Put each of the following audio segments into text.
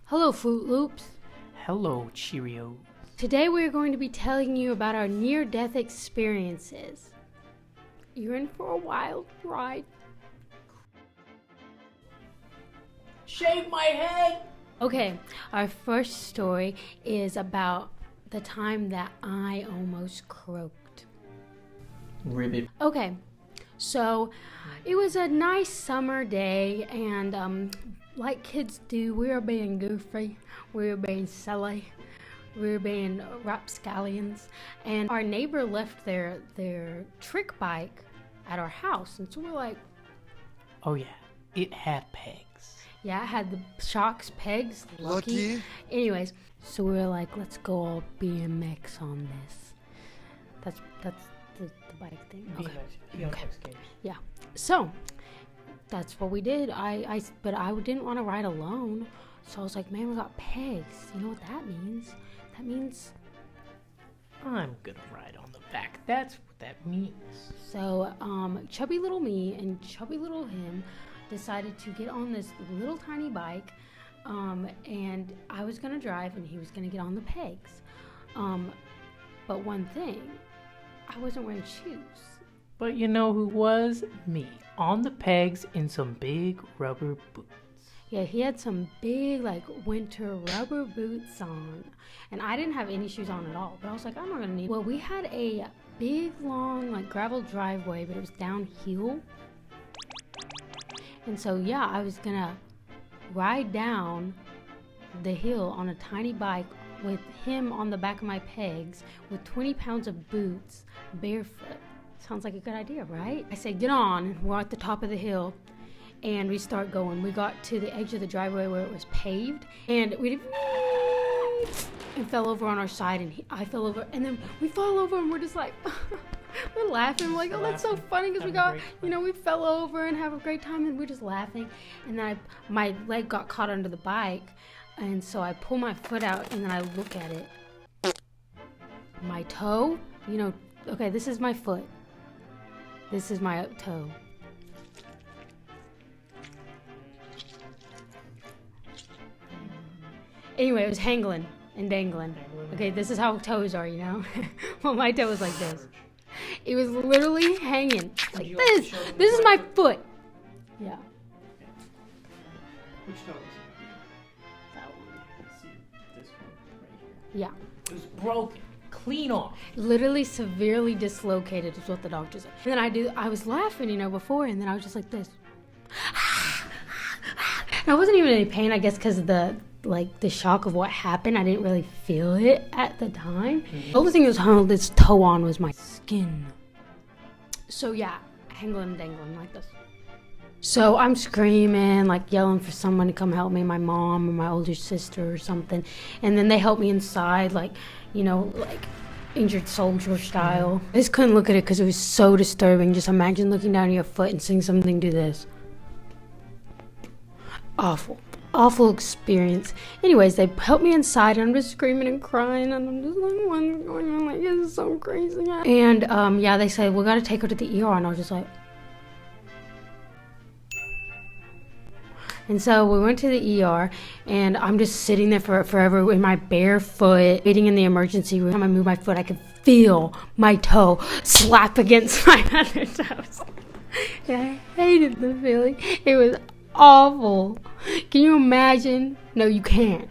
Hello, Fruit Loops. Hello, Cheerios. Today we are going to be telling you about our near-death experiences. You're in for a wild ride. Shave my head! Okay, our first story is about the time that I almost croaked. Ribbit. Okay, so it was a nice summer day, and like kids do, we were being goofy, we were being silly, we were being rapscallions, and our neighbor left their trick bike at our house, and so we're like, Oh yeah, it had pegs. yeah, it had the shocks, pegs, lucky. Anyways, so we were like, let's go all BMX on this. That's the bike thing. Okay. Yeah. So that's what we did. But I didn't want to ride alone. So I was like, man, we got pegs. You know what that means? That means I'm gonna ride on the back. That's what that means. so chubby little me and chubby little him decided to get on this little tiny bike, and I was gonna drive and he was gonna get on the pegs. But one thing, I wasn't wearing shoes. But you know who was? Me. On the pegs in some big rubber boots. Yeah, he had some big, like, winter rubber boots on. And I didn't have any shoes on at all. But I was like, I'm not going to need... Well, we had a big, long, like, gravel driveway, but it was downhill. And so, yeah, I was going to ride down the hill on a tiny bike with him on the back of my pegs with 20 pounds of boots, barefoot. Sounds like a good idea, right? I said, get on. We're at the top of the hill. And we start going. We got to the edge of the driveway where it was paved, and we did and fell over on our side, and I fell over, and then we fall over, and we're just like, we're laughing. We're like, oh, that's so funny because we got, we fell over and have a great time, and we're just laughing. And then my leg got caught under the bike, and so I pull my foot out, and then I look at it. My toe, okay, this is my foot. This is my toe. Anyway, it was hangling and dangling. Okay, this is how toes are, Well, my toe was like this. It was literally hanging like this. This is my foot. Yeah. Which toe is it? That one. Let's see this one right here. Yeah. It was broken. Clean off. Literally severely dislocated is what the doctor said. And then I was laughing, before, and then I was just like this. And I wasn't even in any pain, I guess, because of the shock of what happened. I didn't really feel it at the time. Mm-hmm. The only thing that was holding this toe on was my skin. So yeah, hangling and dangling like this. So I'm screaming, like yelling for someone to come help me, my mom or my older sister or something. And then they helped me inside, like injured soldier style. I just couldn't look at it because it was so disturbing. Just imagine looking down at your foot and seeing something do this. Awful experience. Anyways, they helped me inside, and I'm just screaming and crying, and I'm just like, what's going on? Like, this is so crazy. And yeah, they said, we got to take her to the ER, and I was just like. And so we went to the ER, and I'm just sitting there forever in my bare foot, waiting in the emergency room. Every time I move my foot, I could feel my toe slap against my other toes. And I hated the feeling. It was awful. Can you imagine? No, you can't.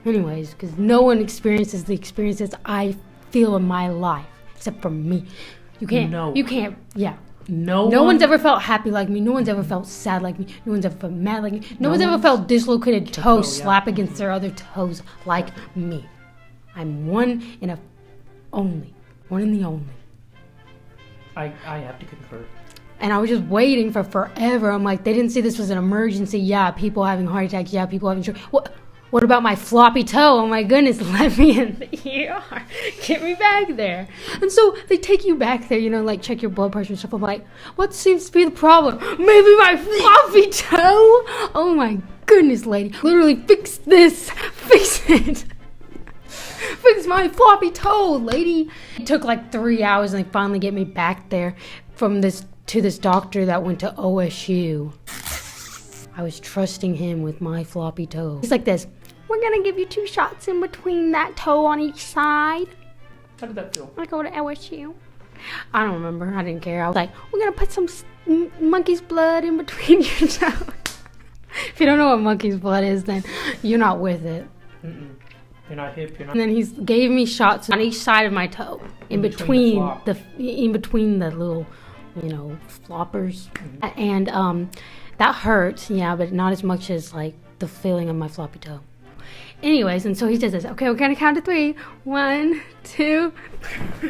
Anyways, because no one experiences the experiences I feel in my life except for me. You can't. No. You can't. Yeah. No one's ever felt happy like me. No one's ever felt sad like me. No one's ever felt mad like me. No one's ever felt dislocated toes slap against their other toes like me. I'm one in the only. I have to concur. And I was just waiting for forever. I'm like, they didn't see this was an emergency. Yeah, people having heart attacks. Yeah, people having stroke. What about my floppy toe? Oh my goodness, let me in the ER. Get me back there. And so they take you back there, check your blood pressure and stuff. I'm like, what seems to be the problem? Maybe my floppy toe? Oh my goodness, lady. Literally fix this. Fix it. Fix my floppy toe, lady. It took like 3 hours, and they finally get me back there to this doctor that went to OSU. I was trusting him with my floppy toe. He's like this, we're gonna give you 2 shots in between that toe on each side. How did that feel? I go to LSU. I don't remember. I didn't care. I was like, we're gonna put some monkey's blood in between your toes. If you don't know what monkey's blood is, then you're not with it. Mm-mm. You're not hip. You're not. And then he gave me shots on each side of my toe, in between the little, floppers, and that hurts. Yeah, but not as much as like the feeling of my floppy toe. Anyways, and so he does this. Okay, we're gonna count to 3. 1, 2. No,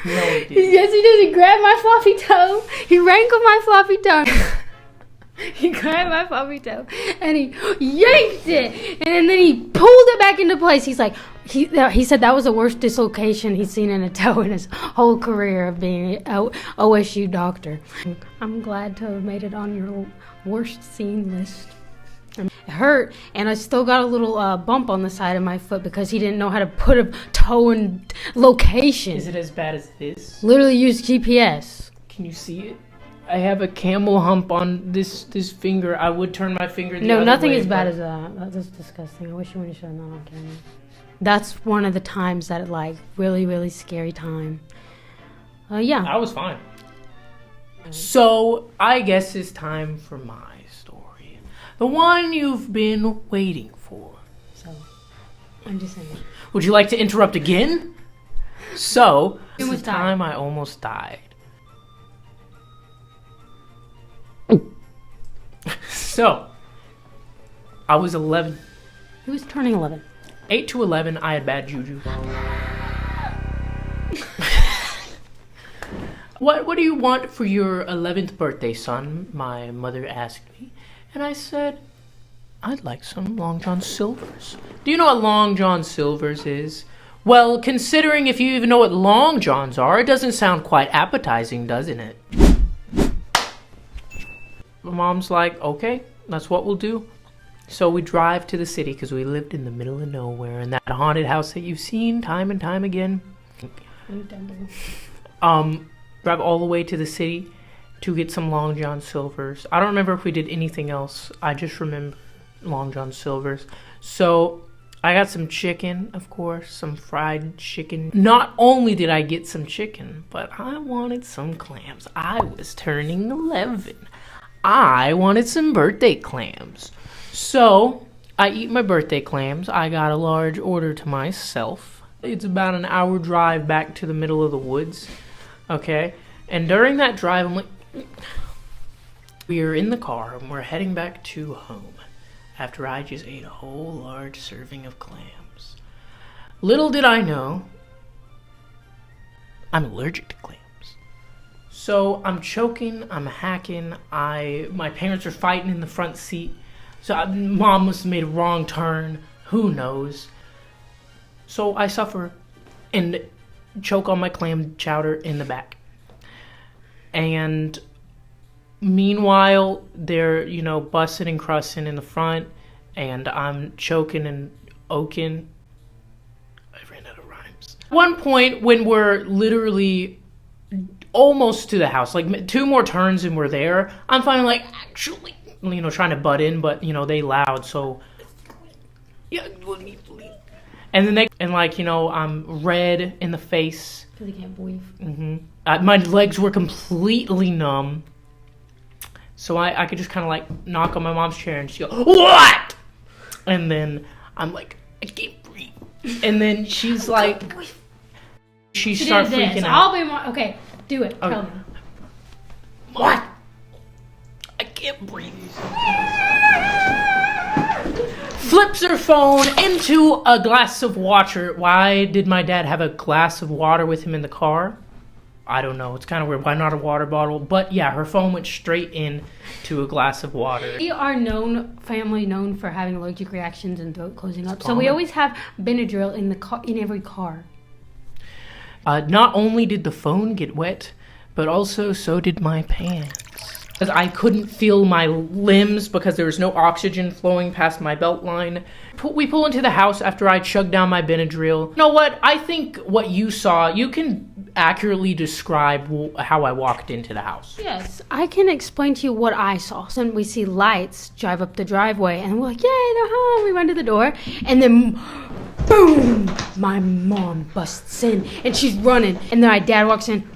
he didn't. Yes, he did. He grabbed my floppy toe. He wrangled my floppy toe. He grabbed my floppy toe and he yanked it, and then he pulled it back into place. He's like, he said that was the worst dislocation he's seen in a toe in his whole career of being an OSU doctor. I'm glad to have made it on your worst seen list. It hurt, and I still got a little bump on the side of my foot because he didn't know how to put a toe in location. Is it as bad as this? Literally used GPS. Can you see it? I have a camel hump on this finger. I would turn my finger the No, other nothing way, as bad as that. That's disgusting. I wish you wouldn't have shown that on camera. That's one of the times that, like, really, really scary time. Yeah. I was fine. So, I guess it's time for my story. The one you've been waiting for. So, I'm just saying. Would you like to interrupt again? So, this is Almost the died. time I almost died. So, I was 11. He was turning 11. 8 to 11, I had bad juju. What do you want for your 11th birthday, son? My mother asked me. And I said, I'd like some Long John Silvers. Do you know what Long John Silvers is? Well, considering if you even know what Long Johns are, it doesn't sound quite appetizing, doesn't it? My mom's like, okay, that's what we'll do. So we drive to the city because we lived in the middle of nowhere in that haunted house that you've seen time and time again. Drive all the way to the city to get some Long John Silvers. I don't remember if we did anything else. I just remember Long John Silvers. So I got some chicken, of course, some fried chicken. Not only did I get some chicken, but I wanted some clams. I was turning 11. I wanted some birthday clams. So, I eat my birthday clams. I got a large order to myself. It's about an hour drive back to the middle of the woods. Okay? And during that drive, I'm like... We are in the car and we're heading back to home after I just ate a whole large serving of clams. Little did I know, I'm allergic to clams. So I'm choking, I'm hacking, my parents are fighting in the front seat. So mom must have made a wrong turn, who knows. So I suffer and choke on my clam chowder in the back. And meanwhile, they're, bussing and crussing in the front, and I'm choking and oaking. I ran out of rhymes. One point when we're literally almost to the house, like 2 more turns and we're there, I'm finally like, actually, trying to butt in, but, they loud, so, yeah, and then I'm red in the face. Because he can't breathe. My legs were completely numb, so I could just kind of, knock on my mom's chair, and she'll go, what? And then I'm like, I can't breathe. And then she's like, she starts freaking out. I'll be more, okay. Do it. Okay. Tell me. What? I can't breathe. Flips her phone into a glass of water. Why did my dad have a glass of water with him in the car? I don't know. It's kind of weird. Why not a water bottle? But yeah, her phone went straight in to a glass of water. We are family known for having allergic reactions and throat closing up. It's So we common. always have Benadryl in every car. Not only did the phone get wet, but also so did my pants. because I couldn't feel my limbs because there was no oxygen flowing past my belt line. We pull into the house after I chug down my Benadryl. You know what? I think what you saw, you can accurately describe how I walked into the house. Yes, I can explain to you what I saw. So we see lights drive up the driveway, and we're like, yay, they're home. We run to the door, and then boom, my mom busts in, and she's running. And then my dad walks in.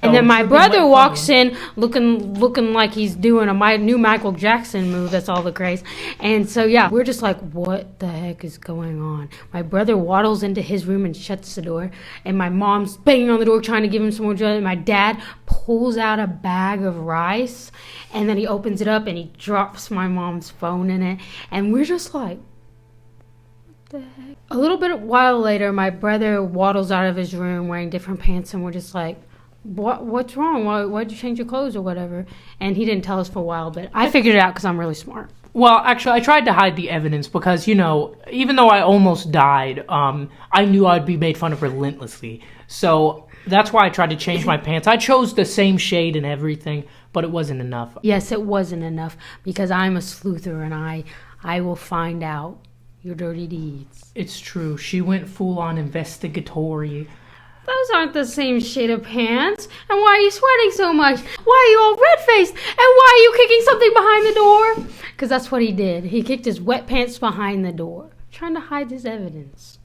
And then my brother walks in looking like he's doing a new Michael Jackson move. That's all the craze. And so, yeah, we're just like, what the heck is going on? My brother waddles into his room and shuts the door. And my mom's banging on the door trying to give him some more drugs. And my dad pulls out a bag of rice. And then he opens it up and he drops my mom's phone in it. And we're just like, what the heck? A little bit while later, my brother waddles out of his room wearing different pants. And we're just like, what's wrong? Why'd you change your clothes or whatever? And he didn't tell us for a while, but I figured it out because I'm really smart. Well, actually, I tried to hide the evidence because, even though I almost died, I knew I'd be made fun of relentlessly. So that's why I tried to change my pants. I chose the same shade and everything, but it wasn't enough. Yes, it wasn't enough because I'm a sleuther and I will find out your dirty deeds. It's true. She went full-on investigatory. Those aren't the same shade of pants. And why are you sweating so much? Why are you all red-faced? And why are you kicking something behind the door? Because that's what he did. He kicked his wet pants behind the door, trying to hide his evidence.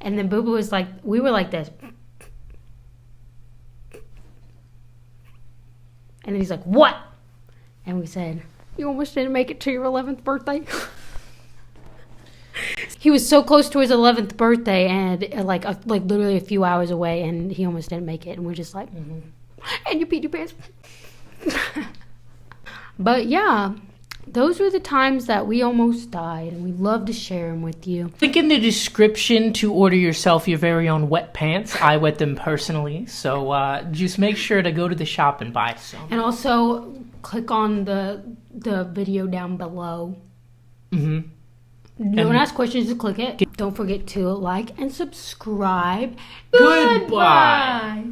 And then Boo Boo was like, we were like this. And then he's like, what? And we said, you almost didn't make it to your 11th birthday. He was so close to his 11th birthday and like literally a few hours away, and he almost didn't make it. And we're just like, and you peed your pants. But yeah, those were the times that we almost died, and we love to share them with you. Link in the description to order yourself your very own wet pants. I wet them personally, so just make sure to go to the shop and buy some. And also click on the video down below. Mm-hmm. Don't ask questions, just click it. Don't forget to like and subscribe. Goodbye.